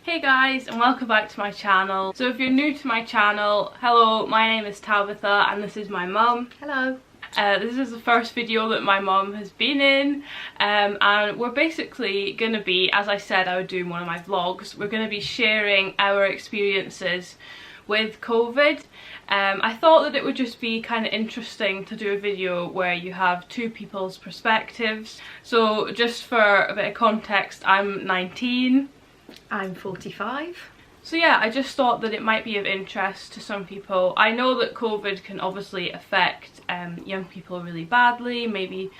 Hey guys, and welcome back to my channel. So if you're new to my channel, hello, my name is Tabitha and this is my mum. Hello. This is the first video that my mum has been in, and we're basically going to be, as I said I would do in one of my vlogs, we're going to be sharing our experiences with COVID. I thought that it would just be kind of interesting to do a video where you have two people's perspectives. So just for a bit of context, I'm 19. I'm 45. So yeah, I just thought that it might be of interest to some people. I know that COVID can obviously affect young people really badly, maybe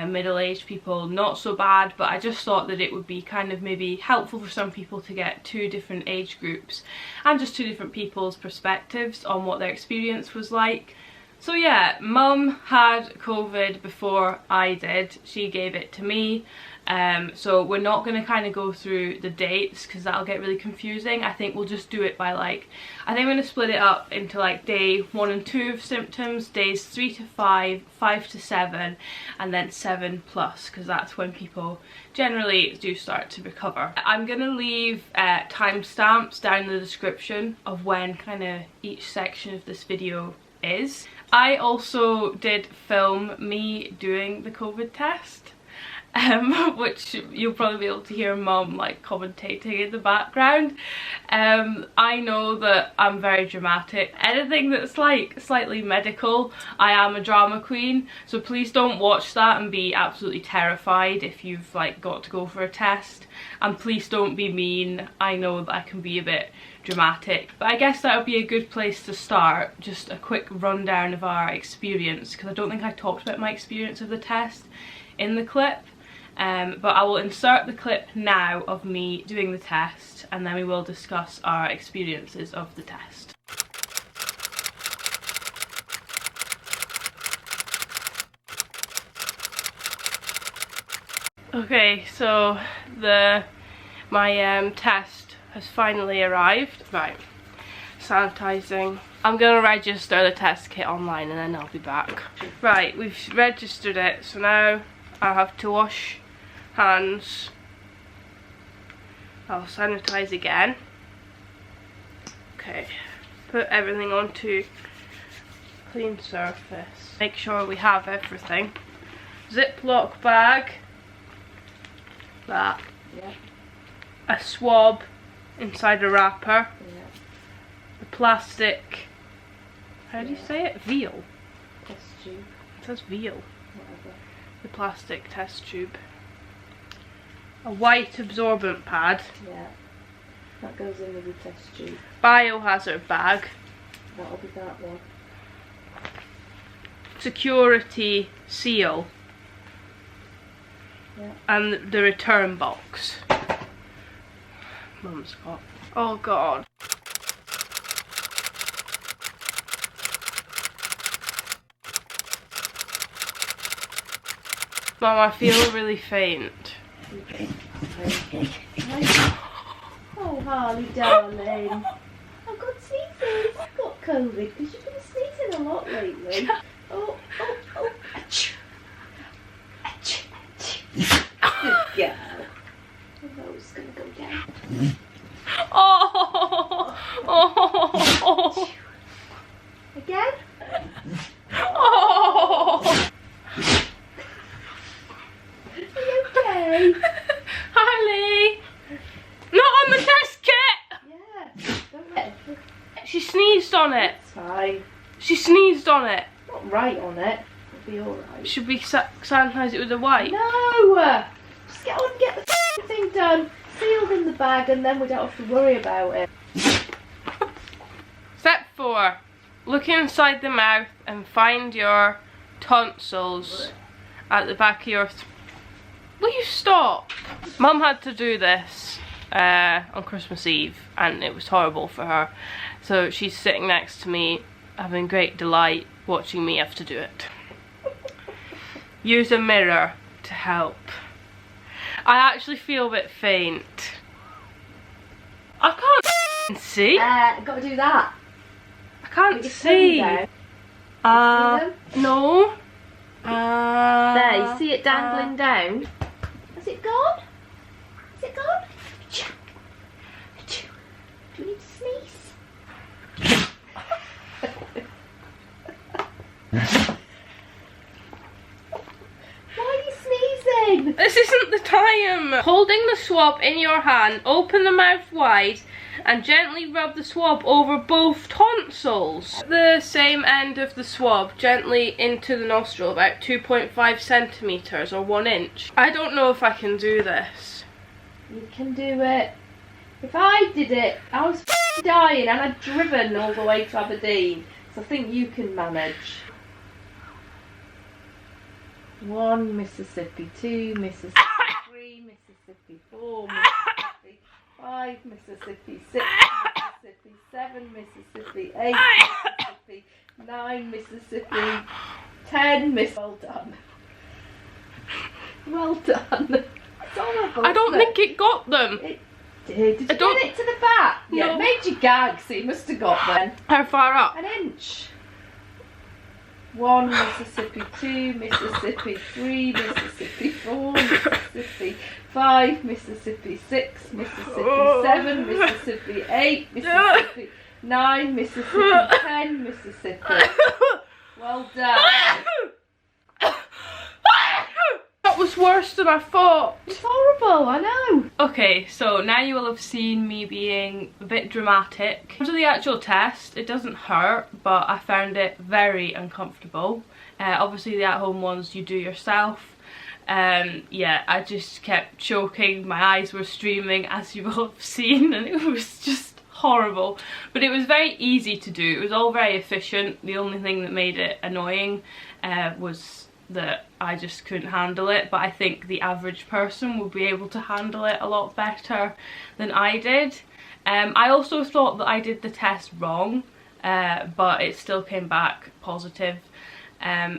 middle-aged people not so bad, but I just thought that it would be kind of maybe helpful for some people to get two different age groups and just two different people's perspectives on what their experience was like. So yeah, Mum had COVID before I did. She gave it to me. So we're not going to kind of go through the dates because that'll get really confusing. I think we'll just do it by I think I'm going to split it up into like day 1 and 2 of symptoms, days 3 to 5, 5 to 7, and then 7 plus, because that's when people generally do start to recover. I'm going to leave timestamps down in the description of when kind of each section of this video is. I also did film me doing the COVID test. Which you'll probably be able to hear Mum like commentating in the background. I know that I'm very dramatic. Anything that's like slightly medical, I am a drama queen, so please don't watch that and be absolutely terrified if you've like got to go for a test, and please don't be mean. I know that I can be a bit dramatic, but I guess that would be a good place to start. Just a quick rundown of our experience, because I don't think I talked about my experience of the test in the clip. But I will insert the clip now of me doing the test, and then we will discuss our experiences of the test. Okay, so my test has finally arrived. Right, sanitising. I'm gonna register the test kit online and then I'll be back. Right, we've registered it, so now I'll have to wash hands. I'll sanitize again. Okay, put everything onto clean surface. Make sure we have everything. Ziploc bag. That. Yeah. A swab inside a wrapper. Yeah. The plastic. How do you say it? Veal. Test tube. It says veal. Whatever. The plastic test tube. A white absorbent pad. Yeah. That goes in with the test tube. Biohazard bag. That'll be that one. Security seal. Yeah. And the return box. Mum's got. Oh god. Mum, I feel really faint. Oh, Harley darling. I've got sneezes. I've got COVID because you've been sneezing a lot lately. Oh, oh, oh. Achoo. Achoo, achoo. Good girl. The nose is going to go down. Oh! Oh! Again? Oh! Are you okay? Harley! Not on the test kit! Yeah. Don't let it. She sneezed on it. It's fine. She sneezed on it. Not right on it. It'll be alright. Should we sanitize it with a wipe? No! Just get on and get the thing done. Sealed in the bag, and then we don't have to worry about it. Step 4. Look inside the mouth and find your tonsils at the back of your Will you stop? Mum had to do this on Christmas Eve and it was horrible for her. So she's sitting next to me having great delight watching me have to do it. Use a mirror to help. I actually feel a bit faint. I can't see. Got to do that. I can't see. No. There, you see it dangling down? Has it gone? Is it gone? swab in your hand, open the mouth wide and gently rub the swab over both tonsils. The same end of the swab gently into the nostril, about 2.5 centimetres or 1 inch. I don't know if I can do this. You can do it. If I did it, I was dying and I'd driven all the way to Aberdeen. So I think you can manage. 1 Mississippi, 2 Mississippi, 3 Mississippi, 4 Mississippi, 5 Mississippi, 6 Mississippi, 7 Mississippi, 8 Mississippi, 9 Mississippi, 10 Mississippi. Well done. Well done. It's horrible. I don't think it got them. It did. Did you get it to the back? No. Yeah, it made you gag, so you must have got them. How far up? An inch. 1 Mississippi, 2 Mississippi, 3 Mississippi, 4 Mississippi, 5 Mississippi, 6 Mississippi, 7 Mississippi, 8 Mississippi, 9 Mississippi, 10 Mississippi. Well done. That was worse than I thought. It's horrible, I know. Okay, so now you will have seen me being a bit dramatic. After the actual test, it doesn't hurt, but I found it very uncomfortable. Obviously the at-home ones you do yourself. Yeah, I just kept choking, my eyes were streaming, as you will have seen, and it was just horrible. But it was very easy to do, it was all very efficient. The only thing that made it annoying was that I just couldn't handle it, but I think the average person would be able to handle it a lot better than I did. I also thought that I did the test wrong, but it still came back positive.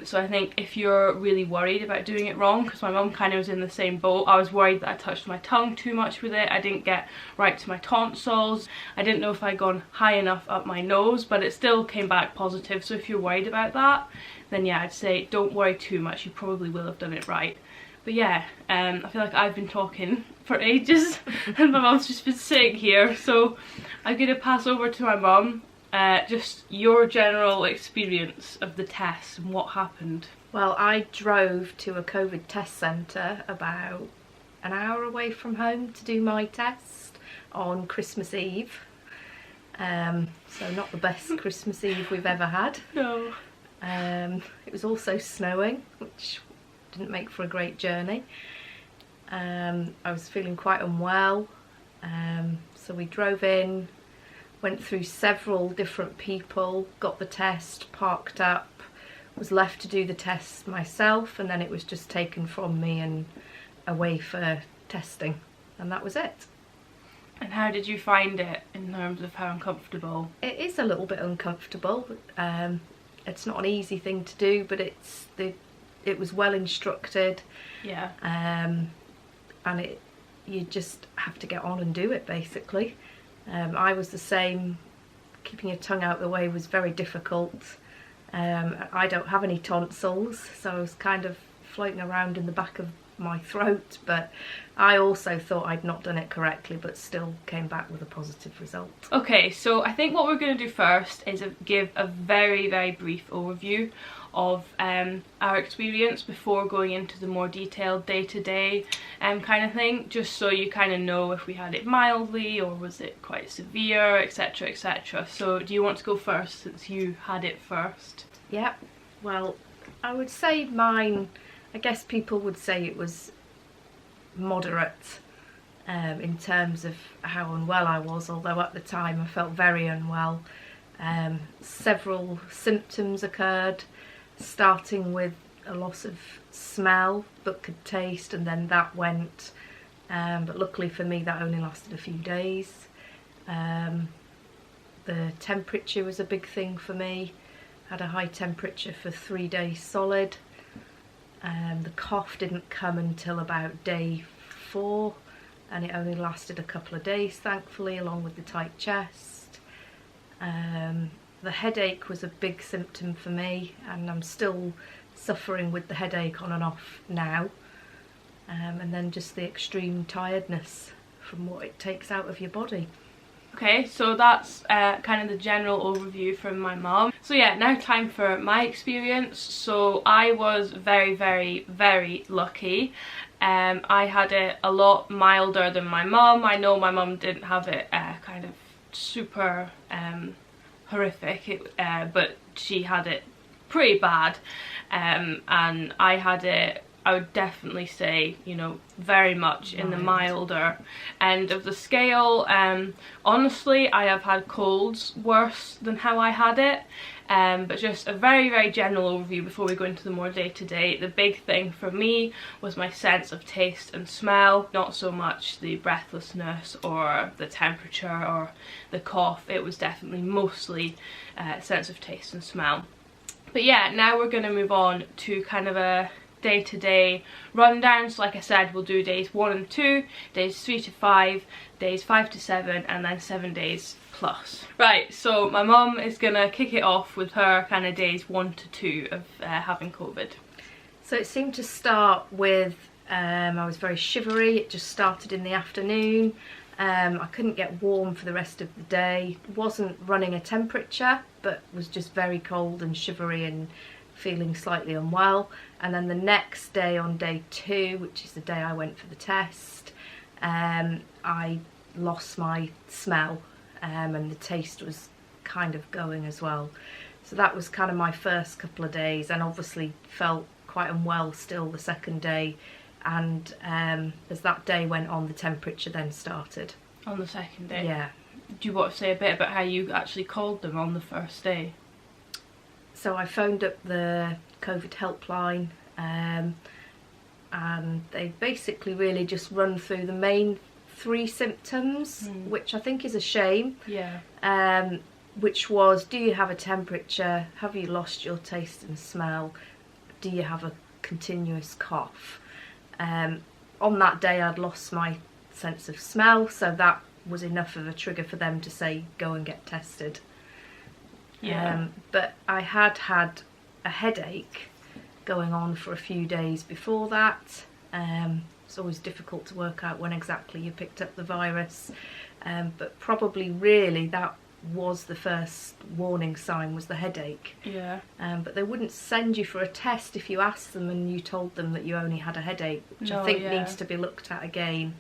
So I think if you're really worried about doing it wrong, because my mum kind of was in the same boat, I was worried that I touched my tongue too much with it, I didn't get right to my tonsils, I didn't know if I'd gone high enough up my nose, but it still came back positive. So if you're worried about that, then yeah, I'd say don't worry too much, you probably will have done it right. But yeah, I feel like I've been talking for ages and my mum's just been sitting here, so I'm gonna pass over to my mum. Just your general experience of the test and what happened. Well, I drove to a COVID test centre about an hour away from home to do my test on Christmas Eve. So not the best Christmas Eve we've ever had. No. It was also snowing, which didn't make for a great journey. I was feeling quite unwell, so we drove in, went through several different people, got the test, parked up, was left to do the test myself, and then it was just taken from me and away for testing, and that was it. And how did you find it in terms of how uncomfortable? It is a little bit uncomfortable. It's not an easy thing to do, but it was well instructed. Yeah. And you just have to get on and do it, basically. I was the same. Keeping your tongue out the way was very difficult. I don't have any tonsils, so I was kind of floating around in the back of my throat, but I also thought I'd not done it correctly, but still came back with a positive result. Okay, so I think what we're going to do first is give a very, very brief overview of our experience before going into the more detailed day-to-day kind of thing, just so you kind of know if we had it mildly or was it quite severe, etc, etc. So do you want to go first, since you had it first? Yeah, well, I would say mine, I guess people would say it was moderate in terms of how unwell I was, although at the time I felt very unwell. Several symptoms occurred, starting with a loss of smell but could taste, and then that went, but luckily for me that only lasted a few days. The temperature was a big thing for me. Had a high temperature for 3 days solid. The cough didn't come until about day 4, and it only lasted a couple of days, thankfully, along with the tight chest. The headache was a big symptom for me, and I'm still suffering with the headache on and off now. And then just the extreme tiredness from what it takes out of your body. Okay, so that's kind of the general overview from my mum. So yeah, now time for my experience. So I was very, very, very lucky. I had it a lot milder than my mum. I know my mum didn't have it kind of super horrific, but she had it pretty bad, and I had it, I would definitely say, you know, very much in the milder end of the scale. Honestly, I have had colds worse than how I had it, but just a very, very general overview before we go into the more day-to-day. The big thing for me was my sense of taste and smell, not so much the breathlessness or the temperature or the cough. It was definitely mostly sense of taste and smell. But yeah, now we're going to move on to kind of a day-to-day rundown. So like I said, we'll do days 1 and 2, days 3 to 5, days 5 to 7, and then 7 days plus. Right, so my mum is gonna kick it off with her kind of days 1 to 2 of having COVID. So it seemed to start with, I was very shivery. It just started in the afternoon. I couldn't get warm for the rest of the day. Wasn't running a temperature, but was just very cold and shivery and feeling slightly unwell. And then the next day, on day 2, which is the day I went for the test, I lost my smell, and the taste was kind of going as well. So that was kind of my first couple of days, and obviously felt quite unwell still the second day. And as that day went on, the temperature then started. On the second day? Yeah. Do you want to say a bit about how you actually called them on the first day? So I phoned up the COVID helpline, and they basically really just run through the main 3 symptoms, which I think is a shame. Yeah. Which was, do you have a temperature? Have you lost your taste and smell? Do you have a continuous cough? On that day I'd lost my sense of smell, so that was enough of a trigger for them to say go and get tested. Yeah. But I had had a headache going on for a few days before that. It's always difficult to work out when exactly you picked up the virus, but probably really that was the first warning sign, was the headache. Yeah. But they wouldn't send you for a test if you asked them and you told them that you only had a headache, which I think needs to be looked at again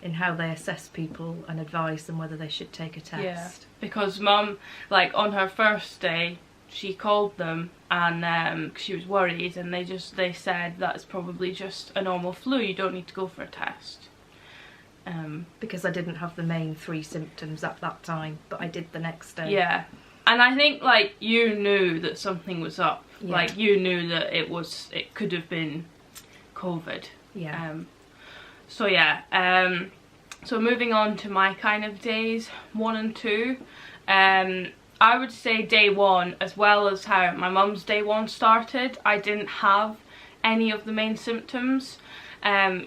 in how they assess people and advise them whether they should take a test. Yeah, because Mum, like on her first day, she called them and she was worried, and they said that's probably just a normal flu, you don't need to go for a test. Because I didn't have the main 3 symptoms at that time, but I did the next day. Yeah, and I think like you knew that something was up. Yeah. Like you knew that it could have been COVID. Yeah. So yeah, so moving on to my kind of days 1 and 2, I would say day 1, as well as how my mum's day 1 started, I didn't have any of the main symptoms.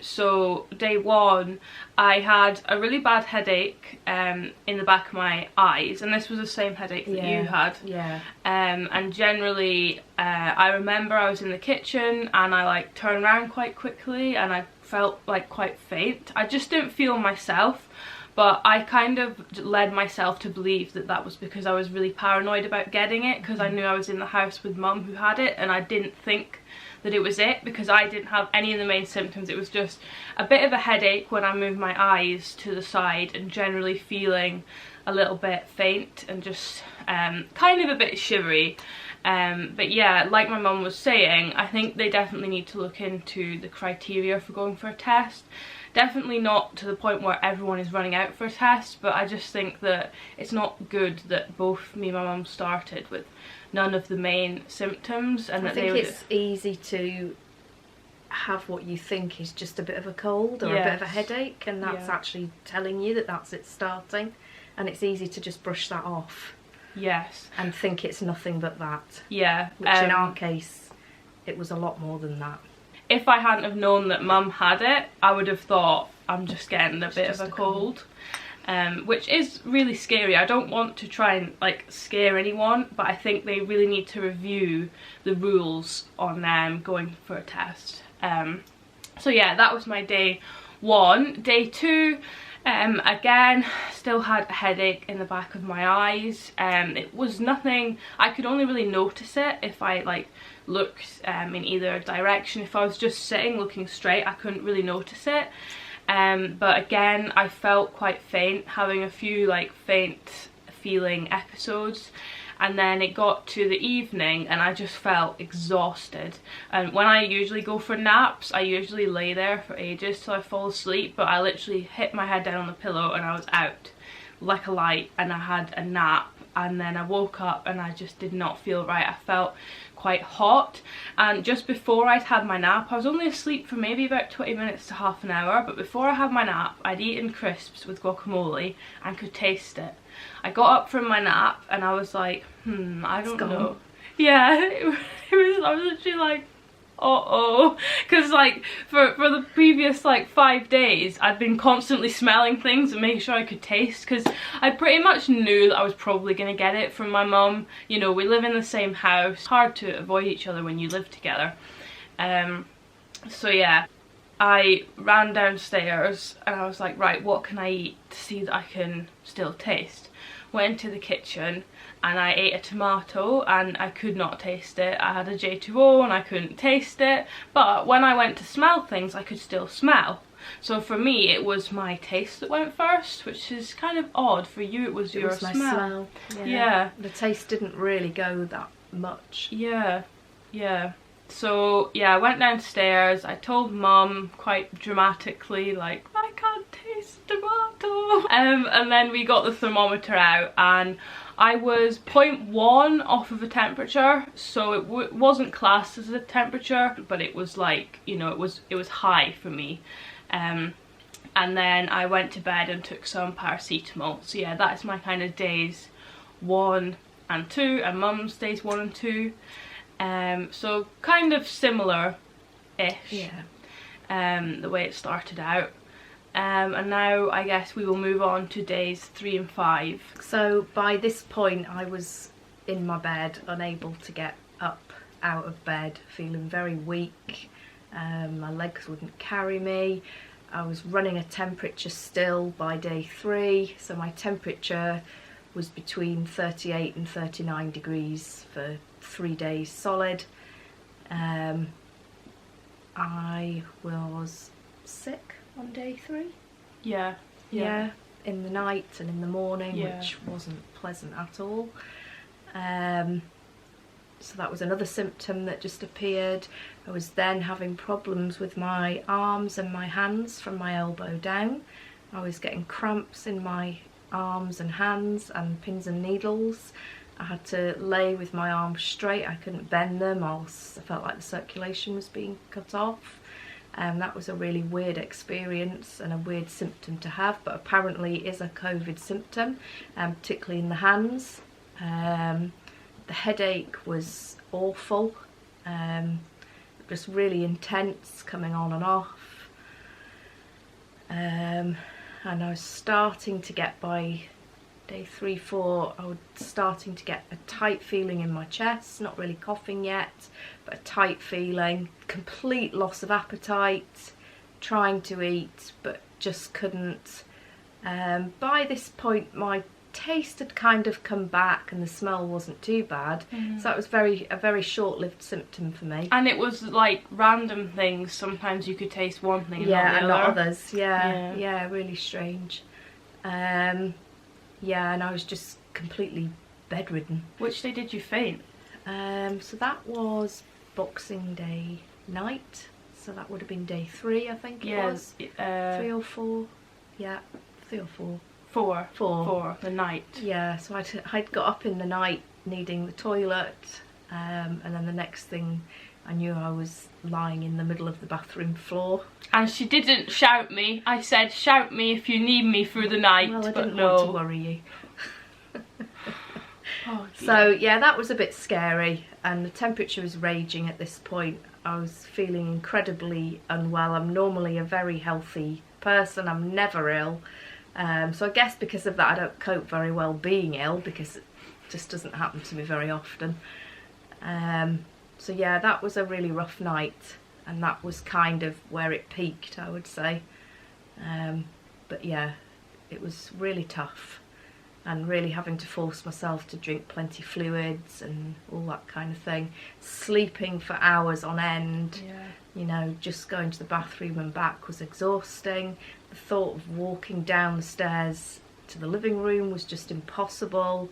So day 1 I had a really bad headache in the back of my eyes, and this was the same headache that you had. Yeah. And generally I remember I was in the kitchen and I like turned around quite quickly and I felt like quite faint. I just didn't feel myself, but I kind of led myself to believe that that was because I was really paranoid about getting it, because I knew I was in the house with Mum who had it, and I didn't think that it was it because I didn't have any of the main symptoms. It was just a bit of a headache when I moved my eyes to the side, and generally feeling a little bit faint and just kind of a bit shivery. But yeah, like my mum was saying, I think they definitely need to look into the criteria for going for a test. Definitely not to the point where everyone is running out for a test, but I just think that it's not good that both me and my mum started with none of the main symptoms, and I think it's easy to have what you think is just a bit of a cold or a bit of a headache, and that's actually telling you that that's it starting, and it's easy to just brush that off. Yes. And think it's nothing but that. Yeah. Which in our case, it was a lot more than that. If I hadn't have known that Mum had it, I would have thought I'm just getting a bit of a cold. Which is really scary. I don't want to try and like scare anyone, but I think they really need to review the rules on going for a test. So yeah, that was my day 1. Day 2, Again, still had a headache in the back of my eyes. It was nothing, I could only really notice it if I like looked in either direction. If I was just sitting looking straight, I couldn't really notice it. But again, I felt quite faint, having a few like faint feeling episodes. And then it got to the evening and I just felt exhausted. And when I usually go for naps, I usually lay there for ages till I fall asleep, but I literally hit my head down on the pillow and I was out like a light, and I had a nap, and then I woke up and I just did not feel right. I felt quite hot, and just before I'd had my nap, I was only asleep for maybe about 20 minutes to half an hour, but before I had my nap I'd eaten crisps with guacamole and could taste it. I got up from my nap and I was like, I don't know. Yeah, it was, I was literally like, uh-oh, because like for the previous like 5 days I'd been constantly smelling things and making sure I could taste, because I pretty much knew that I was probably going to get it from my mum. You know, we live in the same house, it's hard to avoid each other when you live together. So yeah, I ran downstairs and I was like, right, what can I eat to see that I can still taste? Went into the kitchen and I ate a tomato and I could not taste it. I had a J2O and I couldn't taste it, but when I went to smell things I could still smell. So for me it was my taste that went first, which is kind of odd. For you it was your smell. Yeah. The taste didn't really go that much. Yeah. So yeah, I went downstairs, I told Mum quite dramatically, like, I can't taste tomato. And then we got the thermometer out and I was 0.1 off of a temperature, so it wasn't classed as a temperature, but it was like, you know, it was high for me. And then I went to bed and took some paracetamol. So yeah, that is my kind of days 1 and 2, and Mum's days 1 and 2. So kind of similar-ish, the way it started out. And now I guess we will move on to days 3 and 5. So by this point I was in my bed, unable to get up out of bed, feeling very weak. My legs wouldn't carry me. I was running a temperature still by day 3, so my temperature was between 38 and 39 degrees for 3 days solid. I was sick on day 3. Yeah, in the night and in the morning, which wasn't pleasant at all. So that was another symptom that just appeared. I was then having problems with my arms and my hands from my elbow down. I was getting cramps in my arms and hands and pins and needles. I had to lay with my arms straight, I couldn't bend them, else I felt like the circulation was being cut off. That was a really weird experience and a weird symptom to have, but apparently is a COVID symptom, particularly in the hands. The headache was awful, just really intense, coming on and off. And I was starting to get, by day 3, 4, I was starting to get a tight feeling in my chest, not really coughing yet, but a tight feeling, complete loss of appetite, trying to eat but just couldn't. By this point my taste had kind of come back and the smell wasn't too bad, so that was a very short-lived symptom for me. And it was like random things, sometimes you could taste one thing and not not others. Yeah, really strange. Yeah, and I was just completely bedridden. Which day did you faint? So that was Boxing Day night, so that would have been day 3, I think it was. 3 or 4, yeah, 3 or 4. 4, the night. Yeah, so I'd got up in the night needing the toilet, and then the next thing I knew I was lying in the middle of the bathroom floor. And she didn't shout me. I said, shout me if you need me through the night, well, I but didn't no. want to worry you. Oh, so yeah, that was a bit scary, and the temperature was raging at this point. I was feeling incredibly unwell. I'm normally a very healthy person, I'm never ill. So I guess because of that I don't cope very well being ill, because it just doesn't happen to me very often. So yeah, that was a really rough night, and that was kind of where it peaked, I would say. But yeah, it was really tough, and really having to force myself to drink plenty fluids and all that kind of thing. Sleeping for hours on end, you know, just going to the bathroom and back was exhausting. The thought of walking down the stairs to the living room was just impossible.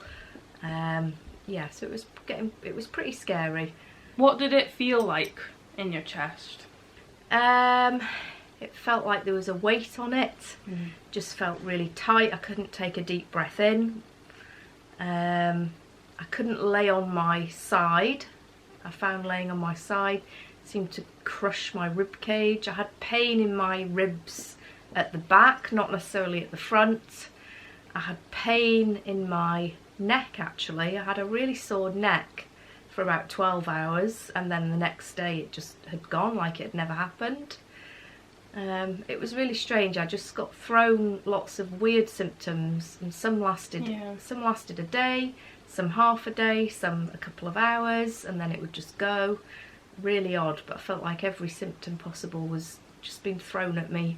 Yeah, so it was pretty scary. What did it feel like in your chest? It felt like there was a weight on it. Just felt really tight. I couldn't take a deep breath in. I couldn't lay on my side. I found laying on my side seemed to crush my rib cage. I had pain in my ribs at the back, not necessarily at the front. I had pain in my neck actually. I had a really sore neck for about 12 hours, and then the next day it just had gone like it had never happened. It was really strange. I just got thrown lots of weird symptoms, and some lasted a day, some half a day, some a couple of hours, and then it would just go. Really odd, but I felt like every symptom possible was just being thrown at me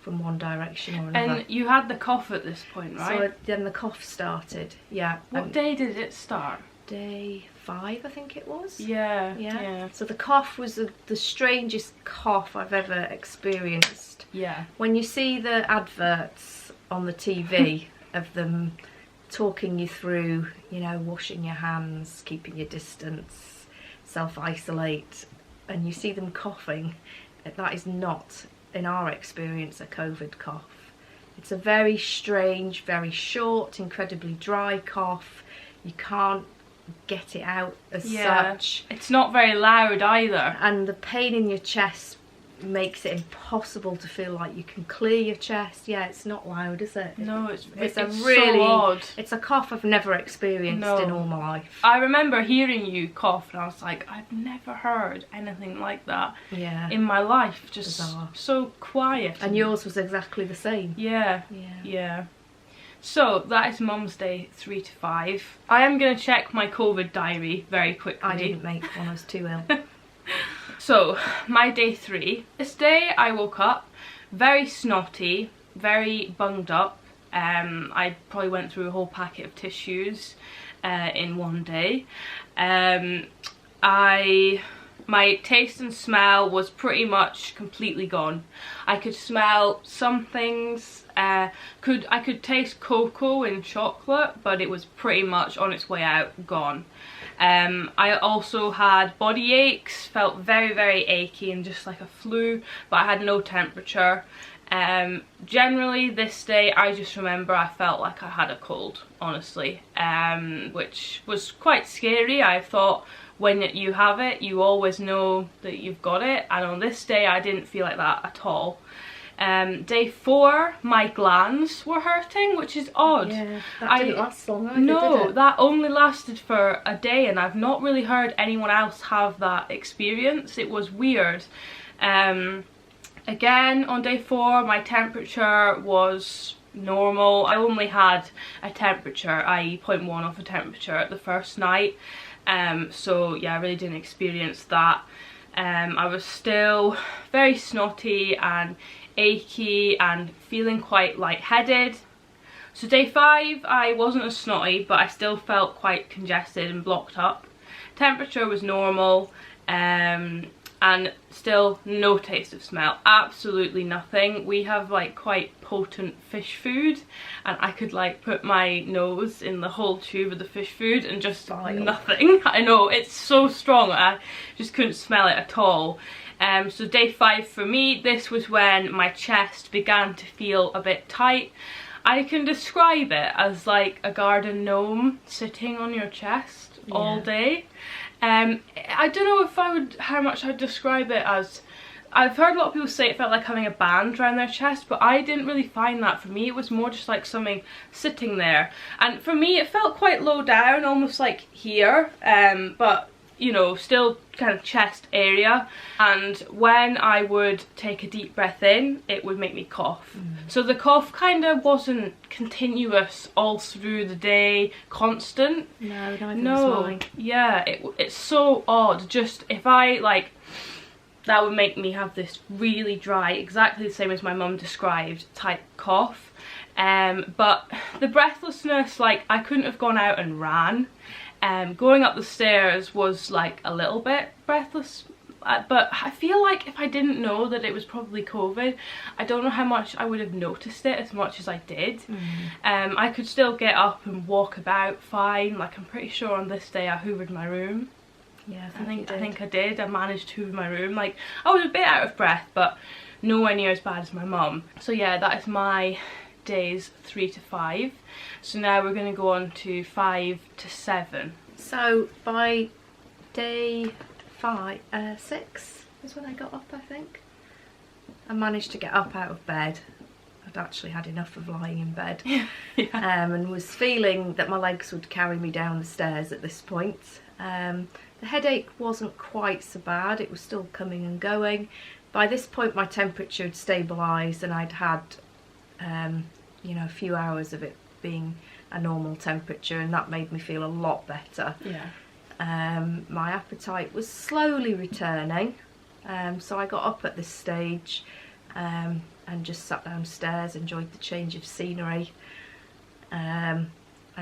from one direction or another. And you had the cough at this point, right? So then the cough started, yeah. What day did it start? Day 5, I think it was. Yeah. So the cough was the strangest cough I've ever experienced. Yeah. When you see the adverts on the TV of them talking you through, you know, washing your hands, keeping your distance, self-isolate, and you see them coughing, that is not, in our experience, a COVID cough. It's a very strange, very short, incredibly dry cough. You can't get it out as such. It's not very loud either. And the pain in your chest makes it impossible to feel like you can clear your chest. Yeah, it's not loud, is it? No, it's a really so odd. It's a cough I've never experienced in all my life. I remember hearing you cough and I was like, I've never heard anything like that in my life. Just bizarre. So quiet. And yours was exactly the same. Yeah. So that is Mum's Day 3 to 5. I am going to check my COVID diary very quickly. I didn't make one, I was too ill. So, my day 3. This day I woke up very snotty, very bunged up. I probably went through a whole packet of tissues in one day. My taste and smell was pretty much completely gone. I could smell some things. I could taste cocoa and chocolate, but it was pretty much on its way out, gone. I also had body aches, felt very, very achy and just like a flu, but I had no temperature. Generally this day I just remember I felt like I had a cold, honestly, which was quite scary. I thought when you have it you always know that you've got it, and on this day I didn't feel like that at all. Day 4 my glands were hurting, which is odd. Yeah, that didn't last long either, no, did it? That only lasted for a day, and I've not really heard anyone else have that experience. It was weird. Again on day 4 my temperature was normal. I only had a temperature, i.e. 0.1 of a temperature at the first night, so yeah, I really didn't experience that. I was still very snotty and achy and feeling quite lightheaded. So day 5 I wasn't as snotty, but I still felt quite congested and blocked up. Temperature was normal, and still no taste of smell, absolutely nothing. We have like quite potent fish food, and I could like put my nose in the whole tube of the fish food and just nothing. I know, it's so strong, I just couldn't smell it at all. So day 5 for me, this was when my chest began to feel a bit tight. I can describe it as like a garden gnome sitting on your chest all day. I don't know how much I'd describe it as. I've heard a lot of people say it felt like having a band around their chest, but I didn't really find that. For me it was more just like something sitting there, and for me it felt quite low down, almost like here, but you know, still kind of chest area. And when I would take a deep breath in, it would make me cough. So the cough kind of wasn't continuous all through the day, constant. No, neither was mine. Yeah, it's so odd. Just if I like, that would make me have this really dry, exactly the same as my mum described, type cough. But the breathlessness, like I couldn't have gone out and ran. Going up the stairs was like a little bit breathless, but I feel like if I didn't know that it was probably COVID, I don't know how much I would have noticed it as much as I did. I could still get up and walk about fine. Like I'm pretty sure on this day I hoovered my room. Yeah, I think I did. I managed to hoover my room. Like I was a bit out of breath, but nowhere near as bad as my mum. So yeah, that is my days 3 to 5. So now we're going to go on to 5 to 7. So by day 6 is when I got up, I think. I managed to get up out of bed. I'd actually had enough of lying in bed. Yeah. And was feeling that my legs would carry me down the stairs at this point. The headache wasn't quite so bad, it was still coming and going. By this point my temperature had stabilised and I'd had you know, a few hours of it being a normal temperature, and that made me feel a lot better. My appetite was slowly returning, so I got up at this stage and just sat downstairs, enjoyed the change of scenery, and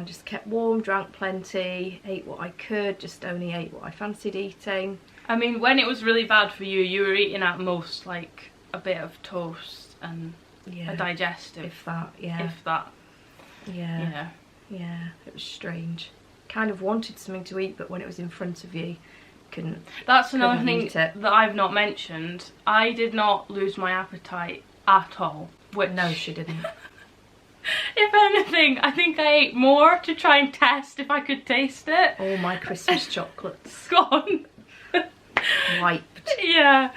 just kept warm, drank plenty, ate what I could, just only ate what I fancied eating. I mean, when it was really bad for you, you were eating at most like a bit of toast and a digestive. If that, yeah. If that. Yeah. Yeah, it was strange. Kind of wanted something to eat, but when it was in front of you, couldn't. That's another thing that I've not mentioned. I did not lose my appetite at all. Which, no, she didn't. If anything, I think I ate more to try and test if I could taste it. All my Christmas chocolates. Gone. Wiped. Yeah.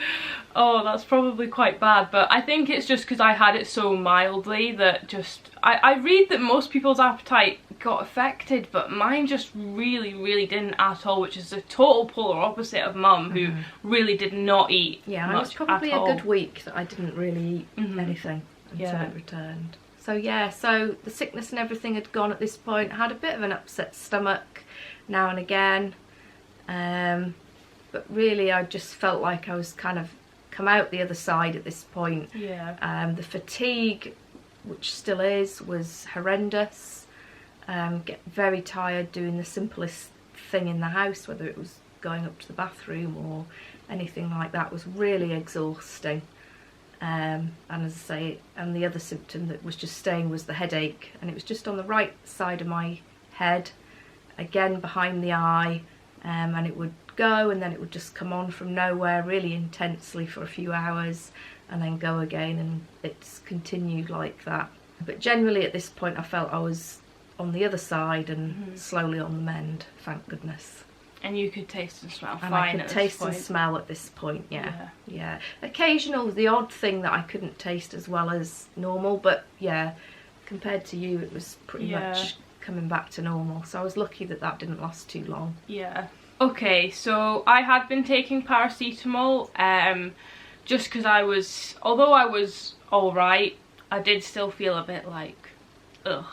Oh, that's probably quite bad, but I think it's just because I had it so mildly that just... I read that most people's appetite got affected, but mine just really didn't at all, which is the total polar opposite of Mum, who really did not eat much it was probably at all. a good week that I didn't really eat anything until it returned. So yeah, so the sickness and everything had gone at this point. I had a bit of an upset stomach now and again, but really I just felt like I was kind of come out the other side at this point. The fatigue, which still is, was horrendous. Get very tired doing the simplest thing in the house, whether it was going up to the bathroom or anything like that, was really exhausting. And as I say, and the other symptom that was just staying was the headache, and it was just on the right side of my head, again behind the eye, and it would go and then it would just come on from nowhere really intensely for a few hours and then go again, and it's continued like that. But generally at this point I felt I was on the other side and slowly on the mend, thank goodness. And you could taste and smell fine. And I could taste and smell at this point, yeah. Occasional, the odd thing that I couldn't taste as well as normal, but yeah, compared to you it was pretty much coming back to normal. So I was lucky that that didn't last too long. Yeah. Okay, so I had been taking paracetamol, just because I was, although I was alright, I did still feel a bit like, ugh.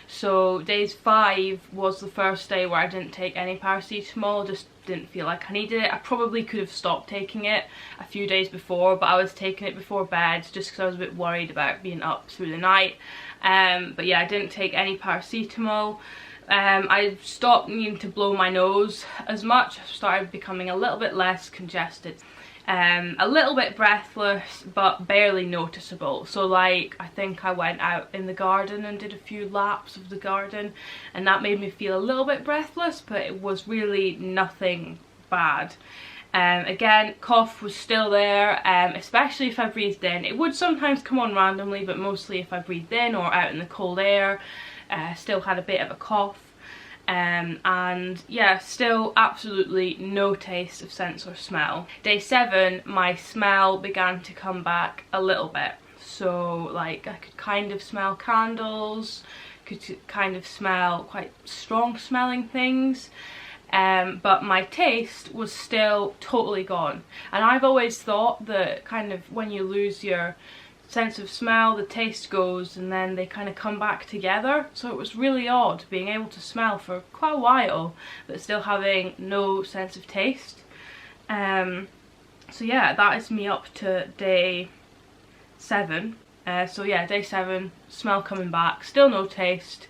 So days 5 was the first day where I didn't take any paracetamol, just didn't feel like I needed it. I probably could have stopped taking it a few days before, but I was taking it before bed just because I was a bit worried about being up through the night. But yeah, I didn't take any paracetamol. I stopped needing to blow my nose as much. I started becoming a little bit less congested. A little bit breathless, but barely noticeable. So like, I think I went out in the garden and did a few laps of the garden, and that made me feel a little bit breathless, but it was really nothing bad. Again, cough was still there, especially if I breathed in. It would sometimes come on randomly, but mostly if I breathed in or out in the cold air. Still had a bit of a cough. And yeah, still absolutely no taste of sense or smell. Day 7, my smell began to come back a little bit. So like I could kind of smell candles, could kind of smell quite strong smelling things. But my taste was still totally gone. And I've always thought that kind of when you lose your sense of smell, the taste goes, and then they kind of come back together. So it was really odd being able to smell for quite a while but still having no sense of taste. So yeah, that is me up to day 7. So yeah, day 7 smell coming back, still no taste,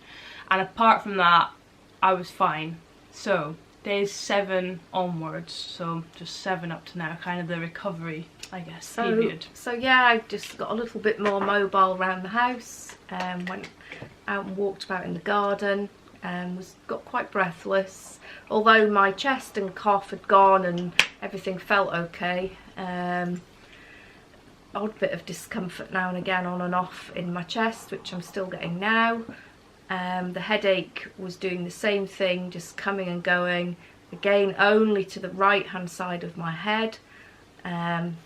and apart from that I was fine. So days 7 onwards, so just 7 up to now, kind of the recovery, I guess, period. So yeah, I just got a little bit more mobile around the house, went out and walked about in the garden, got quite breathless, although my chest and cough had gone and everything felt okay. Odd bit of discomfort now and again on and off in my chest, which I'm still getting now. The headache was doing the same thing, just coming and going, again only to the right hand side of my head,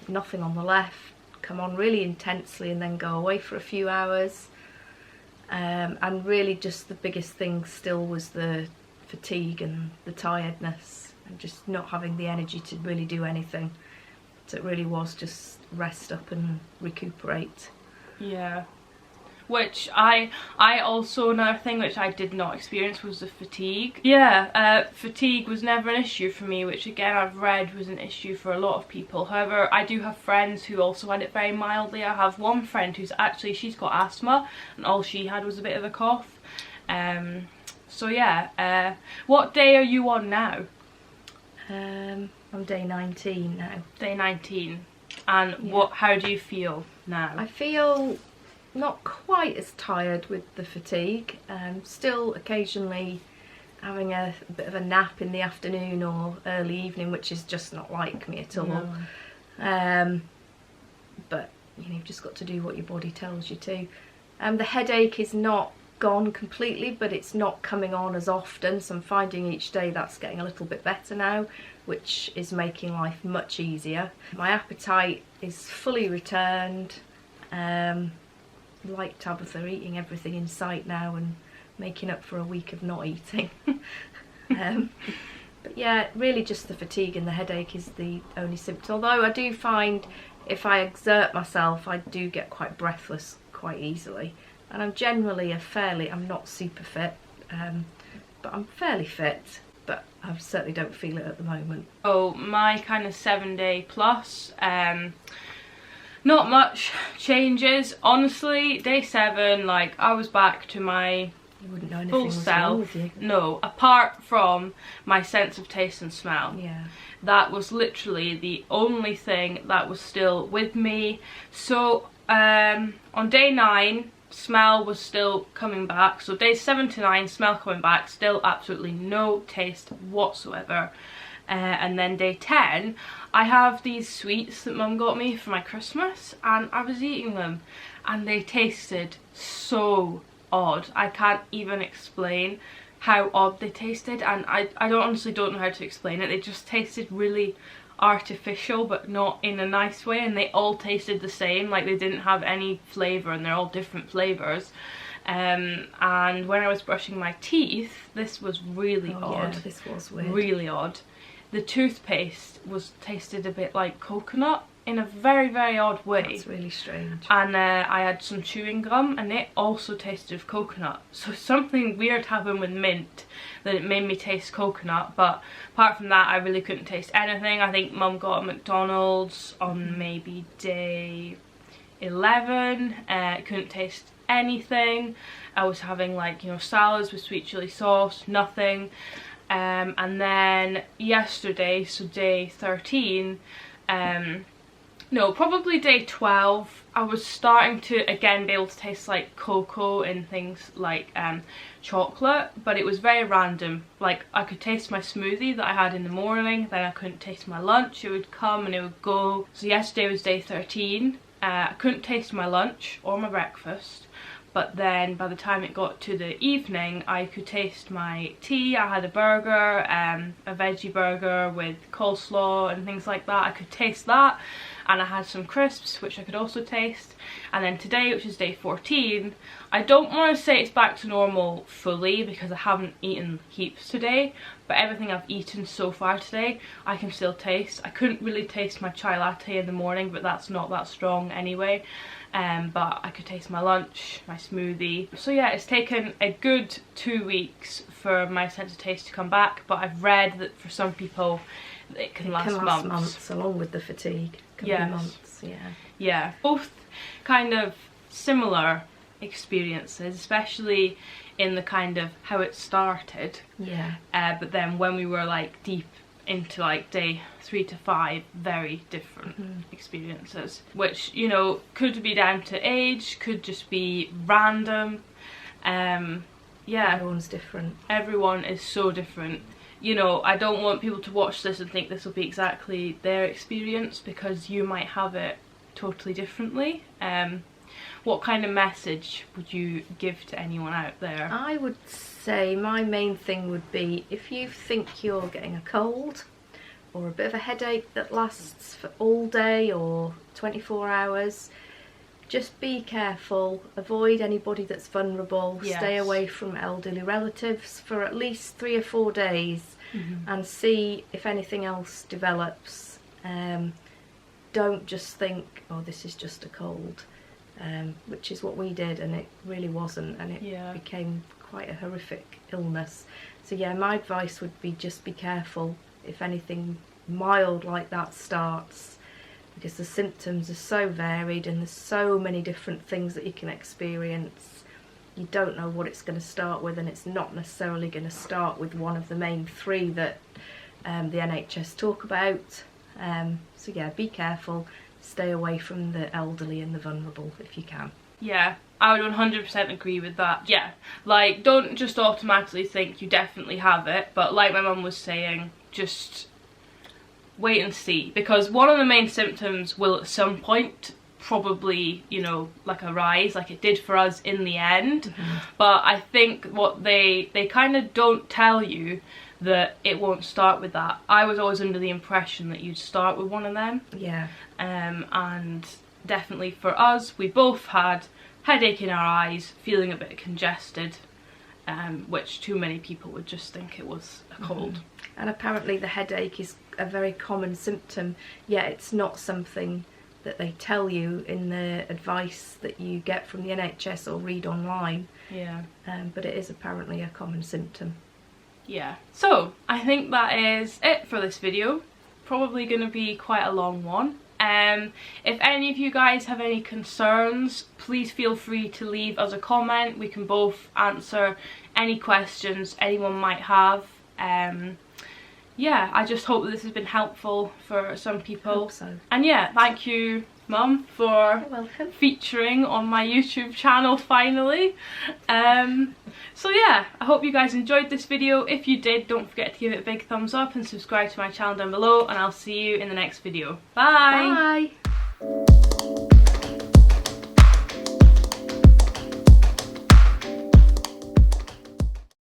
nothing on the left, come on really intensely and then go away for a few hours. And really just the biggest thing still was the fatigue and the tiredness and just not having the energy to really do anything. So it really was just rest up and recuperate. Yeah. Which I also, another thing which I did not experience was the fatigue. Yeah, fatigue was never an issue for me, which again I've read was an issue for a lot of people. However, I do have friends who also had it very mildly. I have one friend who's actually, she's got asthma and all she had was a bit of a cough. So yeah, what day are you on now? I'm day 19 now. Day 19. And Yeah. how do you feel now? I feel not quite as tired with the fatigue. Still occasionally having a bit of a nap in the afternoon or early evening, which is just not like me at all. No. But you know, you've just got to do what your body tells you to. The headache is not gone completely, but it's not coming on as often, so I'm finding each day that's getting a little bit better now, which is making life much easier. My appetite is fully returned. Like Tabitha, eating everything in sight now and making up for a week of not eating. But yeah, really just the fatigue and the headache is the only symptom, although I do find if I exert myself I do get quite breathless quite easily, and I'm generally I'm not super fit, but I'm fairly fit, but I certainly don't feel it at the moment. Oh, my kind of 7-day plus, not much changes, honestly. Day 7, like, I was back to my You wouldn't know anything full was wrong self. with you. No, apart from my sense of taste and smell. Yeah. That was literally the only thing that was still with me. So on day 9, smell was still coming back. So days 7 to 9, smell coming back, still absolutely no taste whatsoever. And then day 10, I have these sweets that Mum got me for my Christmas, and I was eating them and they tasted so odd. I can't even explain how odd they tasted, and I honestly don't know how to explain it. They just tasted really artificial, but not in a nice way, and they all tasted the same, like they didn't have any flavour, and they're all different flavours. And when I was brushing my teeth, this was really odd. Yeah, this was weird. Really odd. The toothpaste tasted a bit like coconut in a very, very odd way. That's really strange. And I had some chewing gum and it also tasted of coconut. So something weird happened with mint that it made me taste coconut, but apart from that I really couldn't taste anything. I think Mum got a McDonald's on maybe day 11. Couldn't taste anything. I was having, like, you know, salads with sweet chili sauce, nothing. And then yesterday, so day 13, no, probably day 12, I was starting to again be able to taste like cocoa and things like chocolate, but it was very random. Like, I could taste my smoothie that I had in the morning, then I couldn't taste my lunch. It would come and it would go. So yesterday was day 13. I couldn't taste my lunch or my breakfast, but then by the time it got to the evening I could taste my tea. I had a burger, a veggie burger with coleslaw and things like that. I could taste that, and I had some crisps which I could also taste. And then today, which is day 14, I don't want to say it's back to normal fully because I haven't eaten heaps today, but everything I've eaten so far today I can still taste. I couldn't really taste my chai latte in the morning, but that's not that strong anyway. But I could taste my lunch, my smoothie. So yeah, it's taken a good 2 weeks for my sense of taste to come back, but I've read that for some people it can last months. Along with the fatigue. Can Yes. be months, yeah. Yeah, both kind of similar experiences, especially in the kind of how it started. Yeah. But then when we were like deep into like day 3 to 5, very different experiences, which, you know, could be down to age, could just be random. Yeah, Everyone's different. everyone is so different. You know, I don't want people to watch this and think this will be exactly their experience, because you might have it totally differently. What kind of message would you give to anyone out there? I would say my main thing would be, if you think you're getting a cold or a bit of a headache that lasts for all day or 24 hours, just be careful, avoid anybody that's vulnerable, Yes. stay away from elderly relatives for at least 3 or 4 days and see if anything else develops. Don't just think, oh, this is just a cold, which is what we did, and it really wasn't, and it became quite a horrific illness. So yeah, my advice would be just be careful if anything mild like that starts, because the symptoms are so varied and there's so many different things that you can experience. You don't know what it's going to start with, and it's not necessarily going to start with one of the main 3 that the NHS talk about. So yeah, be careful, stay away from the elderly and the vulnerable if you can. Yeah, I would 100% agree with that. Yeah, like, don't just automatically think you definitely have it, but like my mum was saying, just wait and see, because one of the main symptoms will at some point probably, you know, like arise, like it did for us in the end. But I think what they kind of don't tell you that it won't start with that. I was always under the impression that you'd start with one of them. Yeah. And definitely for us, we both had headache in our eyes, feeling a bit congested, which too many people would just think it was a cold. And apparently the headache is a very common symptom, yet it's not something that they tell you in the advice that you get from the NHS or read online. Yeah. But it is apparently a common symptom. Yeah. So I think that is it for this video. Probably going to be quite a long one. If any of you guys have any concerns, please feel free to leave us a comment. We can both answer any questions anyone might have. Yeah, I just hope that this has been helpful for some people. Hope so. And yeah, thank you, Mum, for You're welcome. featuring on my YouTube channel finally. So yeah, I hope you guys enjoyed this video. If you did, don't forget to give it a big thumbs up and subscribe to my channel down below, and I'll see you in the next video. Bye! Bye!